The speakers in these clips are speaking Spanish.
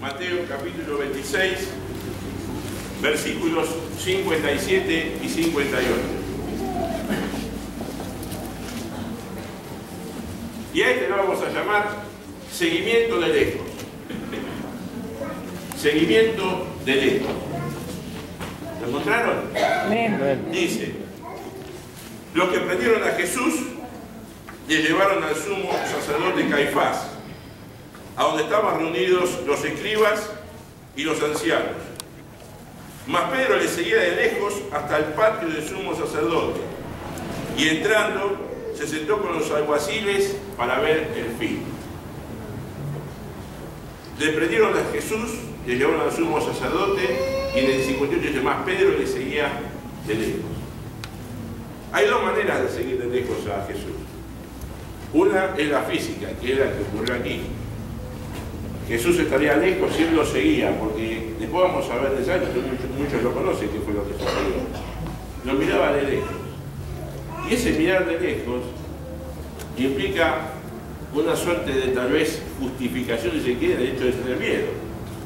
Mateo capítulo 26, versículos 57 y 58. Y a este lo vamos a llamar seguimiento de lejos. Seguimiento de lejos. ¿Lo encontraron? Dice: los que prendieron a Jesús le llevaron al sumo sacerdote Caifás, a donde estaban reunidos los escribas y los ancianos. Mas Pedro le seguía de lejos hasta el patio del sumo sacerdote, y entrando se sentó con los alguaciles para ver el fin. Le prendieron a Jesús, le llevaron al sumo sacerdote, y en el 58 dice: más Pedro le seguía de lejos. Hay dos maneras de seguir de lejos a Jesús. Una es la física, que es la que ocurrió aquí. Jesús estaría lejos si él lo seguía, porque después vamos a ver detalles, muchos lo conocen que fue lo que sucedió. Lo miraba de lejos. Y ese mirar de lejos implica una suerte de tal vez justificación, si se quiere, del hecho de tener miedo.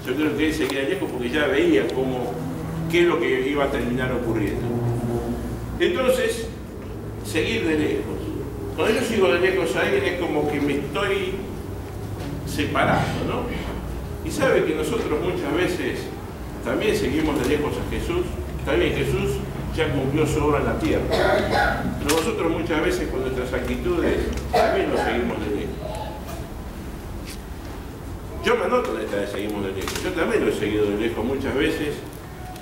Yo creo que él seguía de lejos porque ya veía qué es lo que iba a terminar ocurriendo. Entonces, seguir de lejos. Cuando yo sigo de lejos a alguien es como que me estoy separando, ¿no? Y sabe que nosotros muchas veces también seguimos de lejos a Jesús. También Jesús ya cumplió su obra en la tierra. Pero nosotros muchas veces con nuestras actitudes también nos seguimos de lejos. Yo me anoto en esta de seguimos de lejos. Yo también lo he seguido de lejos muchas veces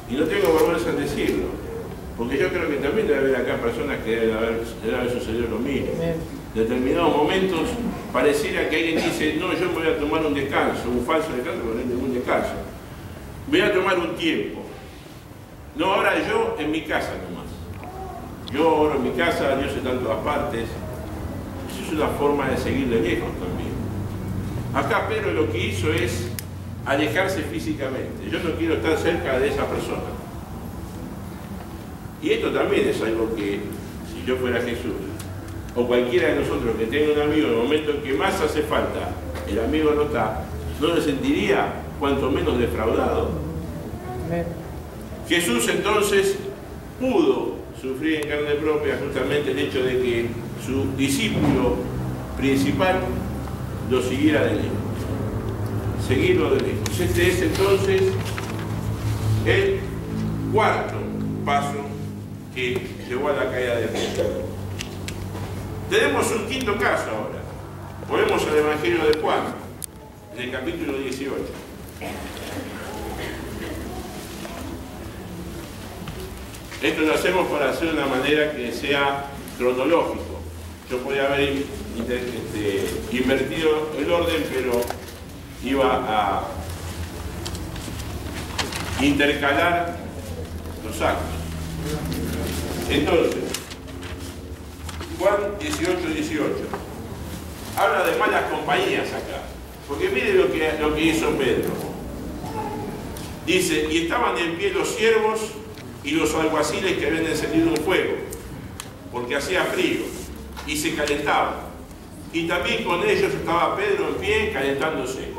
y no tengo vergüenza en decirlo. Porque yo creo que también debe haber acá personas que debe haber sucedido lo mismo. En determinados momentos pareciera que alguien dice: no, yo me voy a tomar un descanso, un falso descanso, pero no hay ningún descanso. Me voy a tomar un tiempo. No, ahora yo en mi casa nomás. Yo oro en mi casa, Dios está en todas partes. Eso es una forma de seguir de lejos también. Acá Pedro lo que hizo es alejarse físicamente. Yo no quiero estar cerca de esa persona. Y esto también es algo que, si yo fuera Jesús, o cualquiera de nosotros que tenga un amigo, en el momento en que más hace falta, el amigo no está, no le sentiría cuanto menos defraudado. Jesús entonces pudo sufrir en carne propia justamente el hecho de que su discípulo principal lo siguiera de lejos, seguirlo de lejos. Este es entonces el cuarto paso que llevó a la caída de Pedro. Tenemos un quinto caso ahora. Volvemos al Evangelio de Juan, en el capítulo 18. Esto lo hacemos para hacer de una manera que sea cronológico. Yo podía haber invertido el orden, pero iba a intercalar los actos. Entonces, Juan 18:18 habla de malas compañías acá, porque mire lo que hizo Pedro. Dice: y estaban en pie los siervos y los alguaciles que habían encendido un fuego, porque hacía frío y se calentaba, y también con ellos estaba Pedro en pie calentándose.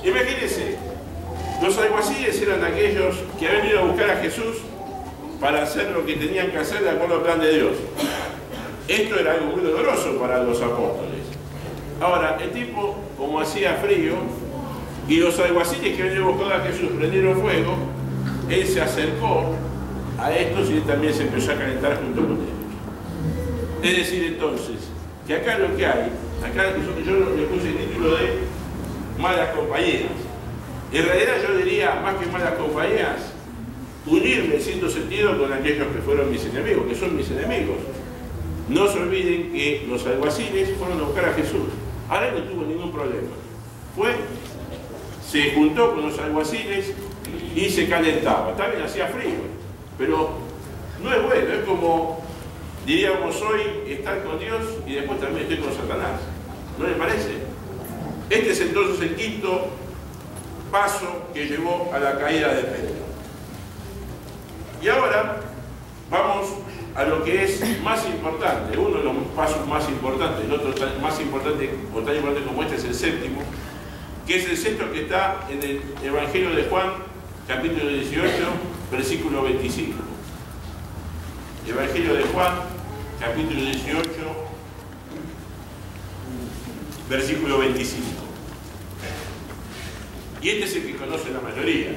Imagínense, los alguaciles eran aquellos que habían ido a buscar a Jesús para hacer lo que tenían que hacer de acuerdo al plan de Dios. Esto era algo muy doloroso para los apóstoles. Ahora, el tipo, como hacía frío, y los alguaciles que habían ido a buscar a Jesús prendieron fuego, él se acercó a estos y él también se empezó a calentar junto con ellos. Es decir, entonces, que acá lo que hay, acá yo le puse el título de malas compañías. En realidad yo diría, más que malas compañías, unirme en cierto sentido con aquellos que fueron mis enemigos, que son mis enemigos. No se olviden que los alguaciles fueron a buscar a Jesús. Ahora él no tuvo ningún problema. Se juntó con los alguaciles y se calentaba. También hacía frío, pero no es bueno. Es como, diríamos hoy, estar con Dios y después también estoy con Satanás. ¿No le parece? Este es entonces el quinto paso que llevó a la caída de Pedro. Y ahora vamos a lo que es más importante, uno de los pasos más importantes, el otro más importante o tan importante como este es el séptimo, que es el sexto que está en el Evangelio de Juan, capítulo 18, versículo 25. Evangelio de Juan, capítulo 18, versículo 25. Y este es el que conoce la mayoría.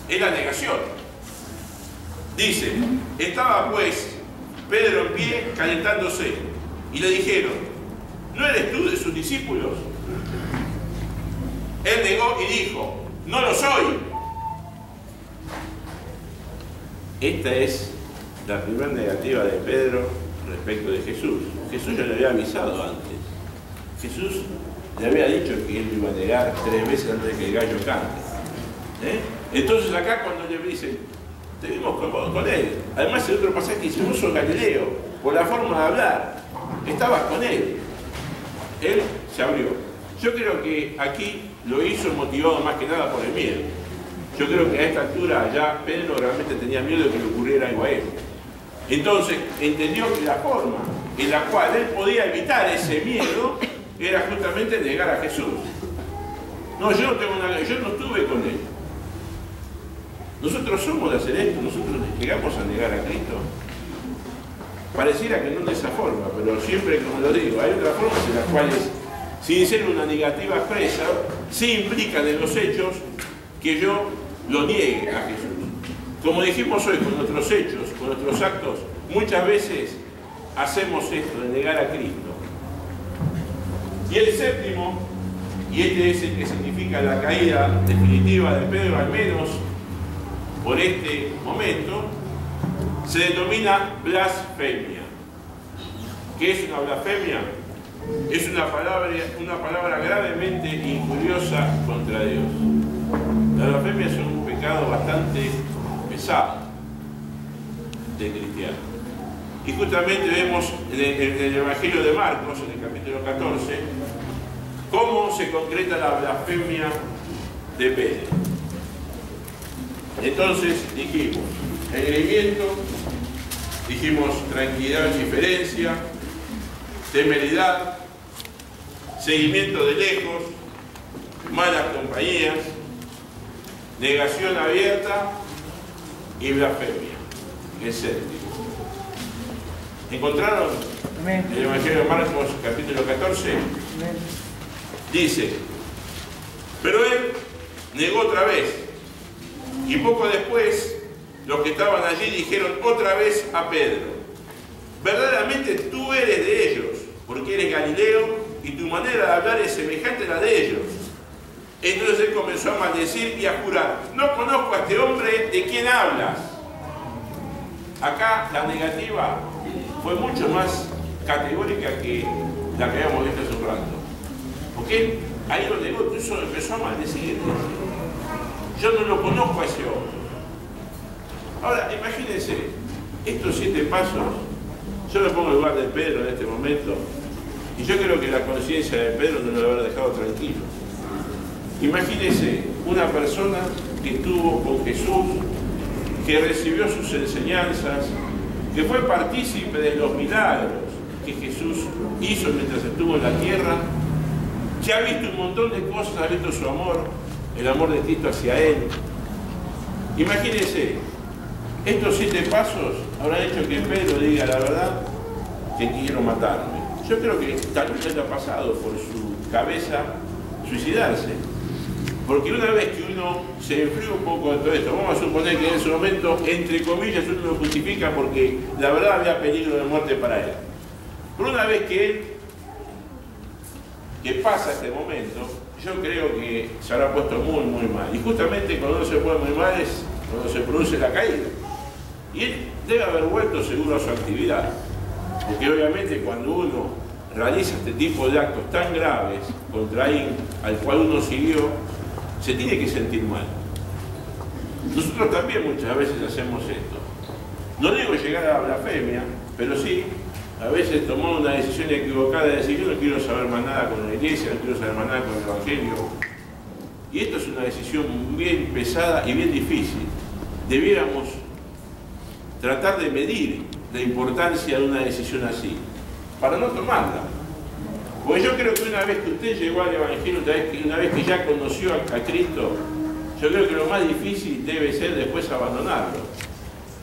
Es la negación. Dice, estaba pues Pedro en pie calentándose, y le dijeron, ¿no eres tú de sus discípulos? Él negó y dijo, no lo soy. Esta es la primera negativa de Pedro respecto de Jesús. Jesús ya le había avisado antes. Jesús le había dicho que él iba a negar 3 veces antes de que el gallo cante. Entonces acá cuando le dicen, te vimos con él. Además el otro pasaje dice, vos sos Galileo, por la forma de hablar, estabas con él. Él se abrió. Yo creo que aquí lo hizo motivado más que nada por el miedo. Yo creo que a esta altura ya Pedro realmente tenía miedo de que le ocurriera algo a él. Entonces entendió que la forma en la cual él podía evitar ese miedo era justamente negar a Jesús. No, yo no tengo nada, yo no estuve con él. Nosotros somos de hacer esto, nosotros llegamos a negar a Cristo. Pareciera que no de esa forma, pero siempre, como lo digo, hay otras formas en las cuales, sin ser una negativa expresa, sí implican en los hechos que yo lo niegue a Jesús. Como dijimos hoy, con nuestros hechos, con nuestros actos, muchas veces hacemos esto de negar a Cristo. Y el séptimo, y este es el que significa la caída definitiva de Pedro, al menos por este momento, se denomina blasfemia. ¿Qué es una blasfemia? Es una palabra gravemente injuriosa contra Dios. La blasfemia es un pecado bastante pesado de cristiano. Y justamente vemos en el Evangelio de Marcos, en el capítulo 14, cómo se concreta la blasfemia de Pedro. Entonces dijimos, engreimiento, dijimos tranquilidad o indiferencia, temeridad, seguimiento de lejos, malas compañías, negación abierta y blasfemia. Es séptimo. ¿Encontraron el Evangelio de Marcos, capítulo 14? Dice, pero él negó otra vez. Y poco después, los que estaban allí dijeron otra vez a Pedro, verdaderamente tú eres de ellos, porque eres Galileo y tu manera de hablar es semejante a la de ellos. Entonces él comenzó a maldecir y a jurar, no conozco a este hombre de quien hablas. Acá la negativa fue mucho más categórica que la que habíamos visto hace un rato. Porque ahí lo negó, incluso empezó a maldecir. Yo no lo conozco a ese hombre. Ahora, imagínense, estos 7 pasos, yo me pongo en lugar de Pedro en este momento, y yo creo que la conciencia de Pedro no lo habrá dejado tranquilo. Imagínense una persona que estuvo con Jesús, que recibió sus enseñanzas, que fue partícipe de los milagros que Jesús hizo mientras estuvo en la tierra, que ha visto un montón de cosas, ha visto su amor, el amor de Cristo hacia él. Imagínense, estos 7 pasos habrán hecho que Pedro diga la verdad, que quiero matarme. Yo creo que tal vez haya pasado por su cabeza suicidarse. Porque una vez que uno se enfría un poco de todo esto, vamos a suponer que en ese momento, entre comillas, uno lo justifica porque la verdad había peligro de muerte para él. Pero una vez que pasa este momento, yo creo que se habrá puesto muy, muy mal. Y justamente cuando uno se pone muy mal es cuando se produce la caída. Y él debe haber vuelto seguro a su actividad. Porque obviamente cuando uno realiza este tipo de actos tan graves contra alguien al cual uno siguió, se tiene que sentir mal. Nosotros también muchas veces hacemos esto. No digo llegar a la blasfemia, pero sí a veces tomamos una decisión equivocada de decir yo no quiero saber más nada con la iglesia, no quiero saber más nada con el Evangelio. Y esto es una decisión bien pesada y bien difícil. Debiéramos tratar de medir la importancia de una decisión así, para no tomarla. Porque yo creo que una vez que usted llegó al Evangelio, una vez que ya conoció a Cristo, yo creo que lo más difícil debe ser después abandonarlo.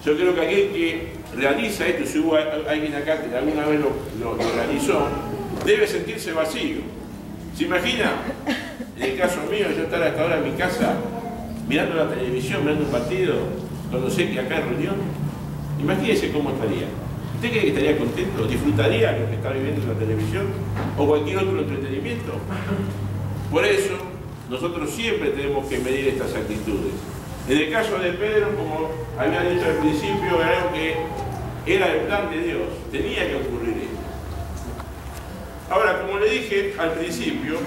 Yo creo que aquel que realiza esto, si hubo alguien acá que alguna vez lo realizó, debe sentirse vacío. ¿Se imagina? En el caso mío, yo estar hasta ahora en mi casa mirando la televisión, mirando un partido, cuando sé que acá hay reunión. Imagínese cómo estaría. ¿Usted cree que estaría contento? ¿Disfrutaría lo que está viviendo en la televisión? ¿O cualquier otro entretenimiento? Por eso, nosotros siempre tenemos que medir estas actitudes. En el caso de Pedro, como había dicho al principio, era algo que era el plan de Dios. Tenía que ocurrir esto. Ahora, como le dije al principio,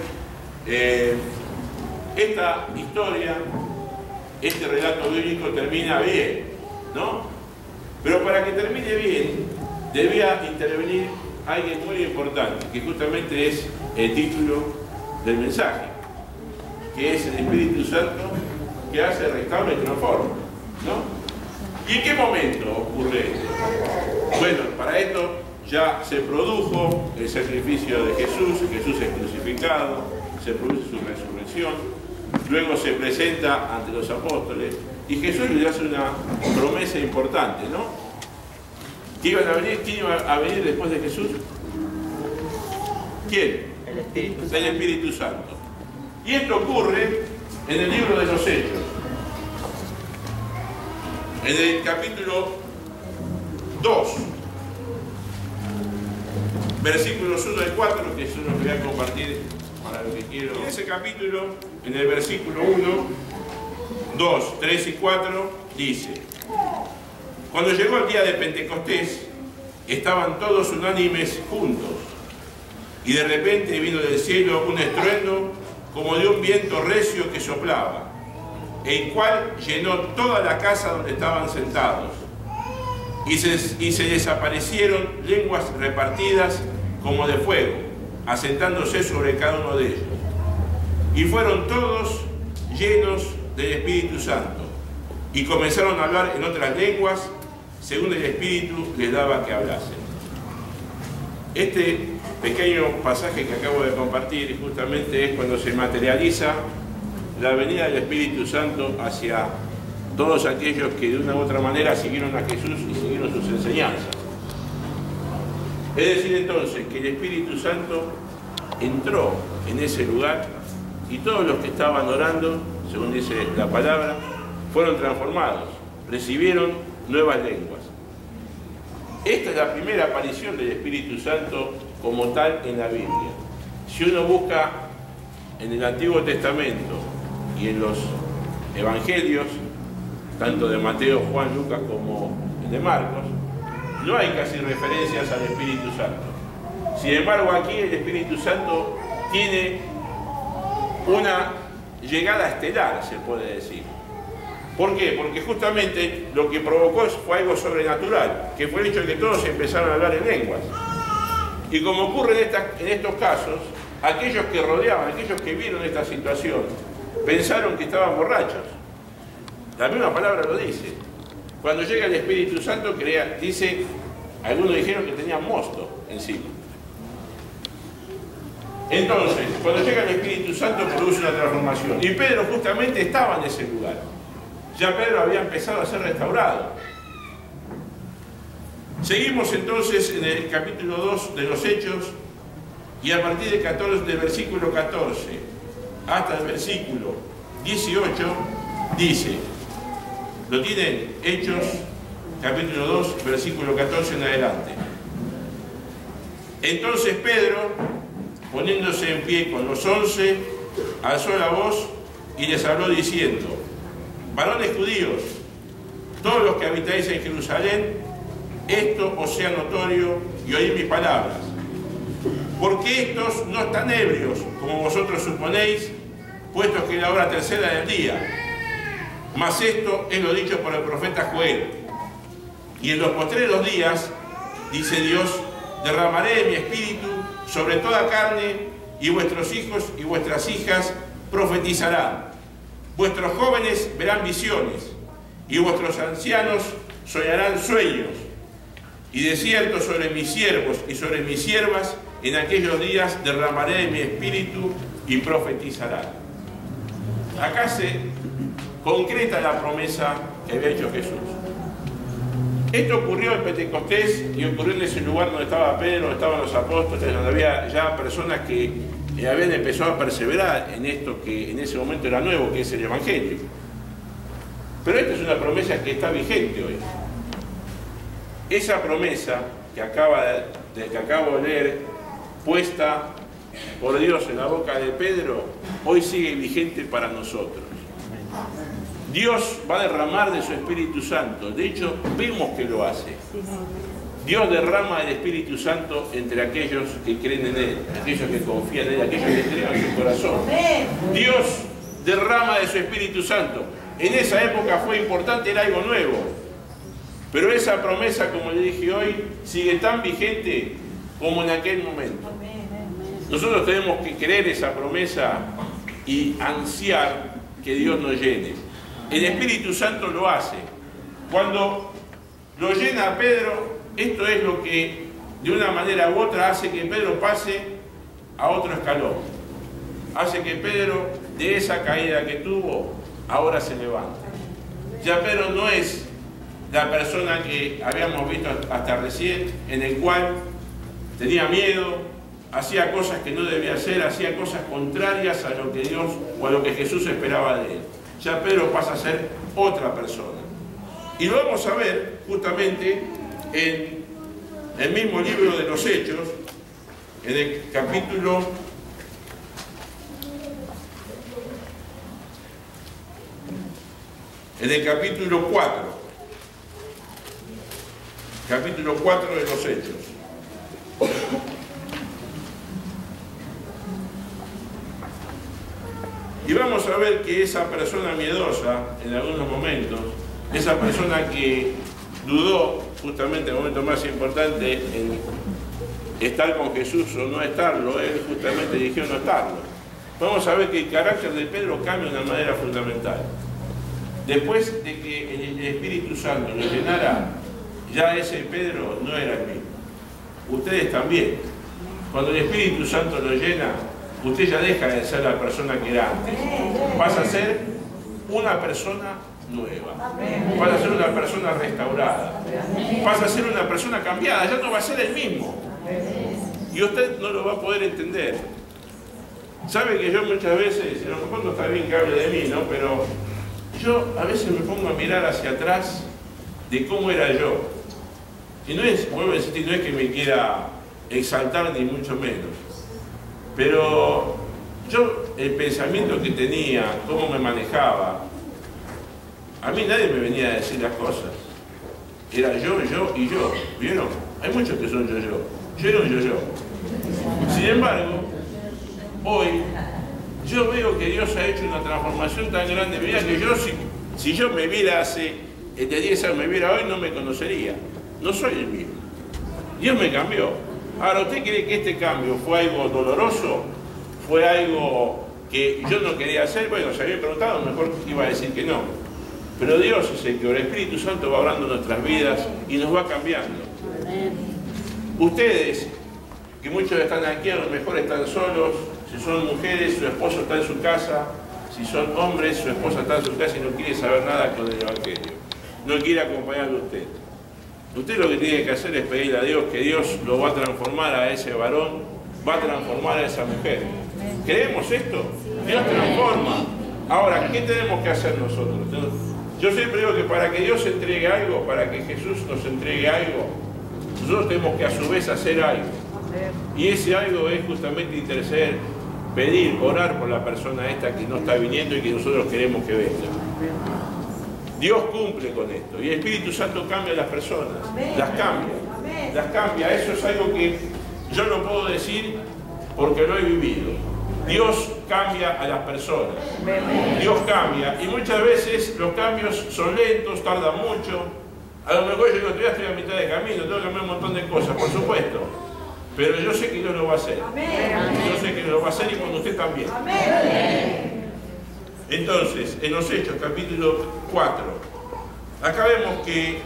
esta historia, este relato bíblico termina bien, ¿no? Pero para que termine bien, debía intervenir alguien muy importante, que justamente es el título del mensaje, que es el Espíritu Santo que hace, restaura y transforma, ¿no? ¿Y en qué momento ocurre esto? Bueno, para esto ya se produjo el sacrificio de Jesús es crucificado, se produce su resurrección, luego se presenta ante los apóstoles y Jesús les hace una promesa importante, ¿no? ¿Quién iba a venir después de Jesús? ¿Quién? El Espíritu Santo. Y esto ocurre en el libro de los Hechos. En el capítulo 2, versículos 1 y 4, que son los que voy a compartir para lo que quiero. En ese capítulo, en el versículo 1, 2, 3 y 4, dice: cuando llegó el día de Pentecostés, estaban todos unánimes juntos, y de repente vino del cielo un estruendo como de un viento recio que soplaba, el cual llenó toda la casa donde estaban sentados, y se desaparecieron lenguas repartidas como de fuego, asentándose sobre cada uno de ellos. Y fueron todos llenos del Espíritu Santo, y comenzaron a hablar en otras lenguas, según el Espíritu les daba que hablasen. Este pequeño pasaje que acabo de compartir justamente es cuando se materializa la venida del Espíritu Santo hacia todos aquellos que de una u otra manera siguieron a Jesús y siguieron sus enseñanzas. Es decir, entonces, que el Espíritu Santo entró en ese lugar y todos los que estaban orando, según dice la palabra, fueron transformados, recibieron nuevas lenguas. Esta es la primera aparición del Espíritu Santo como tal en la Biblia. Si uno busca en el Antiguo Testamento y en los Evangelios, tanto de Mateo, Juan, Lucas como el de Marcos, no hay casi referencias al Espíritu Santo. Sin embargo, aquí el Espíritu Santo tiene una llegada estelar, se puede decir. ¿Por qué? Porque justamente lo que provocó fue algo sobrenatural, que fue el hecho de que todos empezaron a hablar en lenguas. Y como ocurre en estos casos, aquellos que rodeaban, aquellos que vieron esta situación, pensaron que estaban borrachos. La misma palabra lo dice. Cuando llega el Espíritu Santo, dice, algunos dijeron que tenían mosto encima. Entonces, cuando llega el Espíritu Santo, produce una transformación. Y Pedro justamente estaba en ese lugar. Ya Pedro había empezado a ser restaurado. Seguimos entonces en el capítulo 2 de los Hechos, y a partir del versículo 14 hasta el versículo 18 dice, lo tienen Hechos, capítulo 2, versículo 14 en adelante. Entonces Pedro, poniéndose en pie con los 11, alzó la voz y les habló diciendo: varones judíos, todos los que habitáis en Jerusalén, esto os sea notorio y oíd mis palabras. Porque estos no están ebrios, como vosotros suponéis, puesto que es la hora tercera del día. Mas esto es lo dicho por el profeta Joel. Y en los postreros días, dice Dios, derramaré de mi espíritu sobre toda carne, y vuestros hijos y vuestras hijas profetizarán. Vuestros jóvenes verán visiones, y vuestros ancianos soñarán sueños. Y de cierto sobre mis siervos y sobre mis siervas en aquellos días derramaré de mi espíritu y profetizarán. Acá se concreta la promesa que había hecho Jesús. Esto ocurrió en Pentecostés y ocurrió en ese lugar donde estaba Pedro, donde estaban los apóstoles, donde había ya personas que habían empezado a perseverar en esto que en ese momento era nuevo, que es el Evangelio. Pero esta es una promesa que está vigente hoy. Esa promesa que acabo de leer, puesta por Dios en la boca de Pedro, hoy sigue vigente para nosotros. Dios va a derramar de su Espíritu Santo. De hecho, vemos que lo hace. Dios derrama el Espíritu Santo entre aquellos que creen en Él, aquellos que confían en Él, aquellos que entregan su corazón. Dios derrama de su Espíritu Santo. En esa época fue importante, era algo nuevo. Pero esa promesa, como le dije hoy, sigue tan vigente como en aquel momento. Nosotros tenemos que creer esa promesa y ansiar que Dios nos llene. El Espíritu Santo lo hace. Cuando lo llena a Pedro, esto es lo que de una manera u otra hace que Pedro pase a otro escalón. Hace que Pedro, de esa caída que tuvo, ahora se levanta. Ya Pedro no es la persona que habíamos visto hasta recién, en el cual tenía miedo, hacía cosas que no debía hacer, hacía cosas contrarias a lo que Dios o a lo que Jesús esperaba de él. Ya Pedro pasa a ser otra persona. Y lo vamos a ver justamente en el mismo libro de los Hechos, en el capítulo 4. Capítulo 4 de los Hechos. Y vamos a ver que esa persona miedosa, en algunos momentos, esa persona que dudó, justamente en el momento más importante, en estar con Jesús o no estarlo, él justamente eligió no estarlo. Vamos a ver que el carácter de Pedro cambia de una manera fundamental. Después de que el Espíritu Santo lo llenara, ya ese Pedro no era el mismo. Ustedes también. Cuando el Espíritu Santo lo llena, usted ya deja de ser la persona que era antes. Pasa a ser una persona nueva. Pasa a ser una persona restaurada. Pasa a ser una persona cambiada. Ya no va a ser el mismo. Y usted no lo va a poder entender. Sabe que yo muchas veces, a lo mejor no está bien que hable de mí, ¿no? Pero yo a veces me pongo a mirar hacia atrás de cómo era yo. Y no es, vuelvo a insistir, no es que me quiera exaltar ni mucho menos. Pero yo, el pensamiento que tenía, cómo me manejaba, a mí nadie me venía a decir las cosas. Era yo y yo. ¿Vieron? Hay muchos que son yo. Yo era un yo. Sin embargo, hoy yo veo que Dios ha hecho una transformación tan grande. Mirá que yo, si yo me viera hace de 10 años, me viera hoy, no me conocería. No soy el mismo. Dios me cambió. Ahora, ¿usted cree que este cambio fue algo doloroso? ¿Fue algo que yo no quería hacer? Bueno, si había preguntado, mejor iba a decir que no. Pero Dios es el que el Espíritu Santo va obrando nuestras vidas y nos va cambiando. Ustedes, que muchos están aquí, a lo mejor están solos, si son mujeres, su esposo está en su casa, si son hombres, su esposa está en su casa y no quiere saber nada con el Evangelio. No quiere acompañarlo a usted. Usted lo que tiene que hacer es pedirle a Dios que Dios lo va a transformar a ese varón, va a transformar a esa mujer. ¿Creemos esto? Dios transforma. Ahora, ¿qué tenemos que hacer nosotros? Yo siempre digo que para que Dios entregue algo, para que Jesús nos entregue algo, nosotros tenemos que a su vez hacer algo. Y ese algo es justamente interceder, pedir, orar por la persona esta que no está viniendo y que nosotros queremos que venga. Dios cumple con esto y el Espíritu Santo cambia a las personas, las cambia. Eso es algo que yo no puedo decir porque lo he vivido. Dios cambia a las personas, Dios cambia y muchas veces los cambios son lentos, tardan mucho. A lo mejor yo digo, todavía estoy a mitad de camino, tengo que cambiar un montón de cosas, por supuesto, pero yo sé que Dios lo va a hacer. Yo sé que lo va a hacer y con usted también. Entonces, en los Hechos, capítulo 4, acá vemos que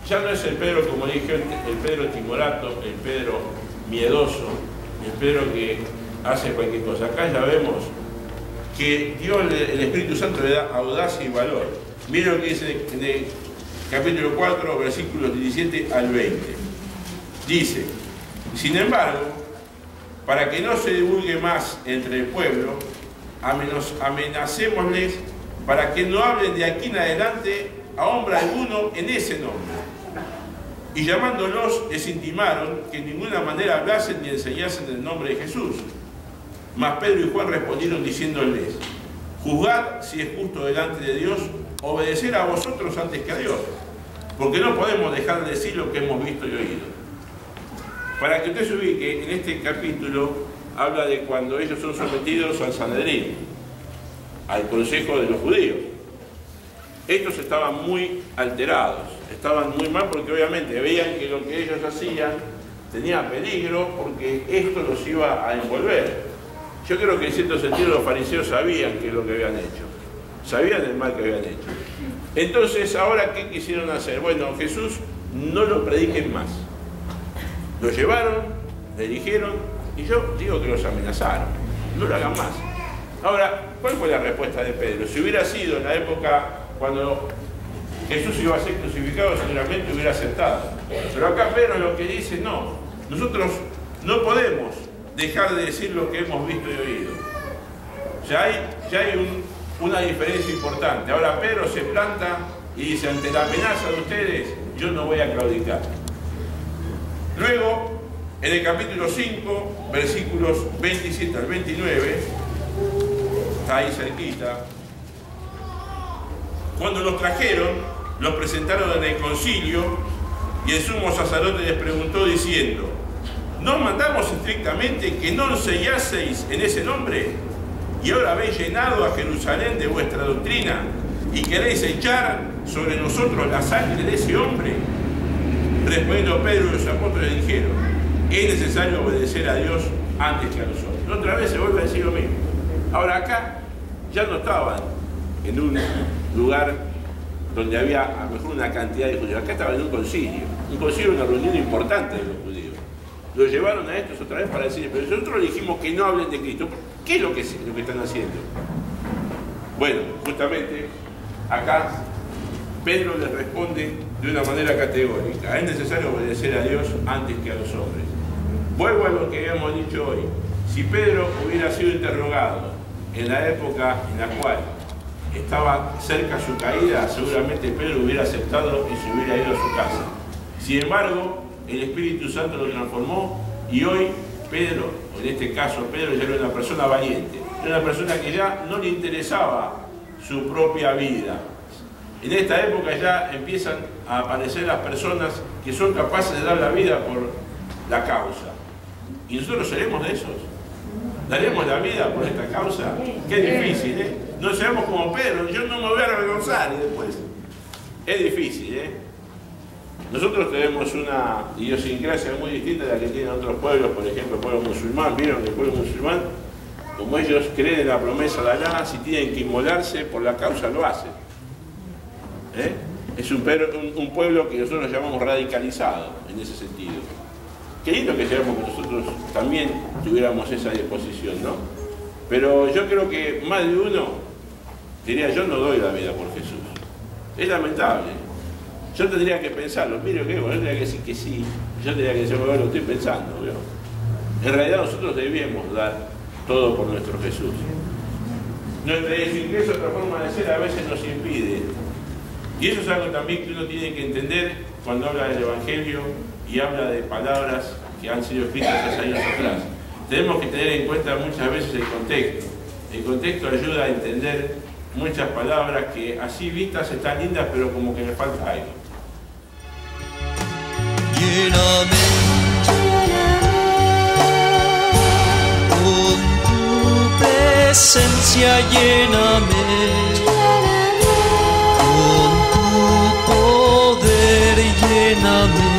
ya no es el Pedro, como dije, el Pedro timorato, el Pedro miedoso, es Pedro que hace cualquier cosa. Acá ya vemos que Dios, el Espíritu Santo, le da audacia y valor. Miren lo que dice en el capítulo 4, versículos 17 al 20. Dice: sin embargo, para que no se divulgue más entre el pueblo, amenacémosles para que no hablen de aquí en adelante a hombre alguno en ese nombre. Y llamándolos, les intimaron que en ninguna manera hablasen ni enseñasen el nombre de Jesús. Mas Pedro y Juan respondieron diciéndoles: juzgad si es justo delante de Dios obedecer a vosotros antes que a Dios, porque no podemos dejar de decir lo que hemos visto y oído. Para que usted se ubique, en este capítulo habla de cuando ellos son sometidos al Sanedrín, al consejo de los judíos. Estos estaban muy alterados, estaban muy mal porque obviamente veían que lo que ellos hacían tenía peligro porque esto los iba a envolver. Yo creo que en cierto sentido los fariseos sabían qué es lo que habían hecho, sabían el mal que habían hecho. Entonces, ¿ahora qué quisieron hacer? Bueno, Jesús no lo prediquen más. Lo llevaron, le dijeron, y yo digo que los amenazaron, no lo hagan más. Ahora, ¿cuál fue la respuesta de Pedro? Si hubiera sido en la época cuando Jesús iba a ser crucificado, seguramente hubiera aceptado. Pero acá Pedro lo que dice: no, nosotros no podemos dejar de decir lo que hemos visto y oído. Ya hay una diferencia importante. Ahora Pedro se planta y dice: ante la amenaza de ustedes, yo no voy a claudicar. Luego, en el capítulo 5, versículos 27 al 29, está ahí cerquita, cuando los trajeron, los presentaron en el concilio, y el sumo sacerdote les preguntó diciendo: ¿no mandamos estrictamente que no enseñaseis en ese nombre? Y ahora habéis llenado a Jerusalén de vuestra doctrina, y queréis echar sobre nosotros la sangre de ese hombre. Respondiendo Pedro y los apóstoles dijeron: es necesario obedecer a Dios antes que a los hombres. Otra vez se vuelve a decir lo mismo. Ahora acá ya no estaban en un lugar donde había a lo mejor una cantidad de judíos. Acá estaban en un concilio. Un concilio, una reunión importante de los judíos. Lo llevaron a estos otra vez para decir: pero nosotros dijimos que no hablen de Cristo. ¿Qué es lo que están haciendo? Bueno, justamente acá Pedro les responde de una manera categórica: es necesario obedecer a Dios antes que a los hombres. Vuelvo a lo que habíamos dicho hoy. Si Pedro hubiera sido interrogado en la época en la cual estaba cerca su caída, seguramente Pedro hubiera aceptado y se hubiera ido a su casa. Sin embargo, el Espíritu Santo lo transformó y hoy Pedro, en este caso Pedro, ya era una persona valiente, era una persona que ya no le interesaba su propia vida. En esta época ya empiezan a aparecer las personas que son capaces de dar la vida por la causa. ¿Y nosotros seremos de esos? ¿Daremos la vida por esta causa? Qué difícil, ¿eh? No seamos como Pedro: yo no me voy a avergonzar, y después. Es difícil, ¿eh? Nosotros tenemos una idiosincrasia muy distinta de la que tienen otros pueblos, por ejemplo el pueblo musulmán. Vieron que el pueblo musulmán, como ellos creen en la promesa de Alá, si tienen que inmolarse por la causa, lo hacen. Es un pueblo que nosotros llamamos radicalizado en ese sentido. Qué lindo que seamos que nosotros también tuviéramos esa disposición, ¿no? Pero yo creo que más de uno diría: yo no doy la vida por Jesús. Es lamentable. Yo tendría que pensarlo. Mire, yo tendría que decir que sí. Yo tendría que decir: bueno, lo estoy pensando, ¿vio? En realidad nosotros debemos dar todo por nuestro Jesús. Nuestra idiosincrasia, otra forma de ser, a veces nos impide. Y eso es algo también que uno tiene que entender cuando habla del Evangelio y habla de palabras que han sido escritas hace años atrás. Tenemos que tener en cuenta muchas veces el contexto. El contexto ayuda a entender muchas palabras que así vistas están lindas, pero como que le falta algo. Lléname con tu presencia, lléname con tu poder, lléname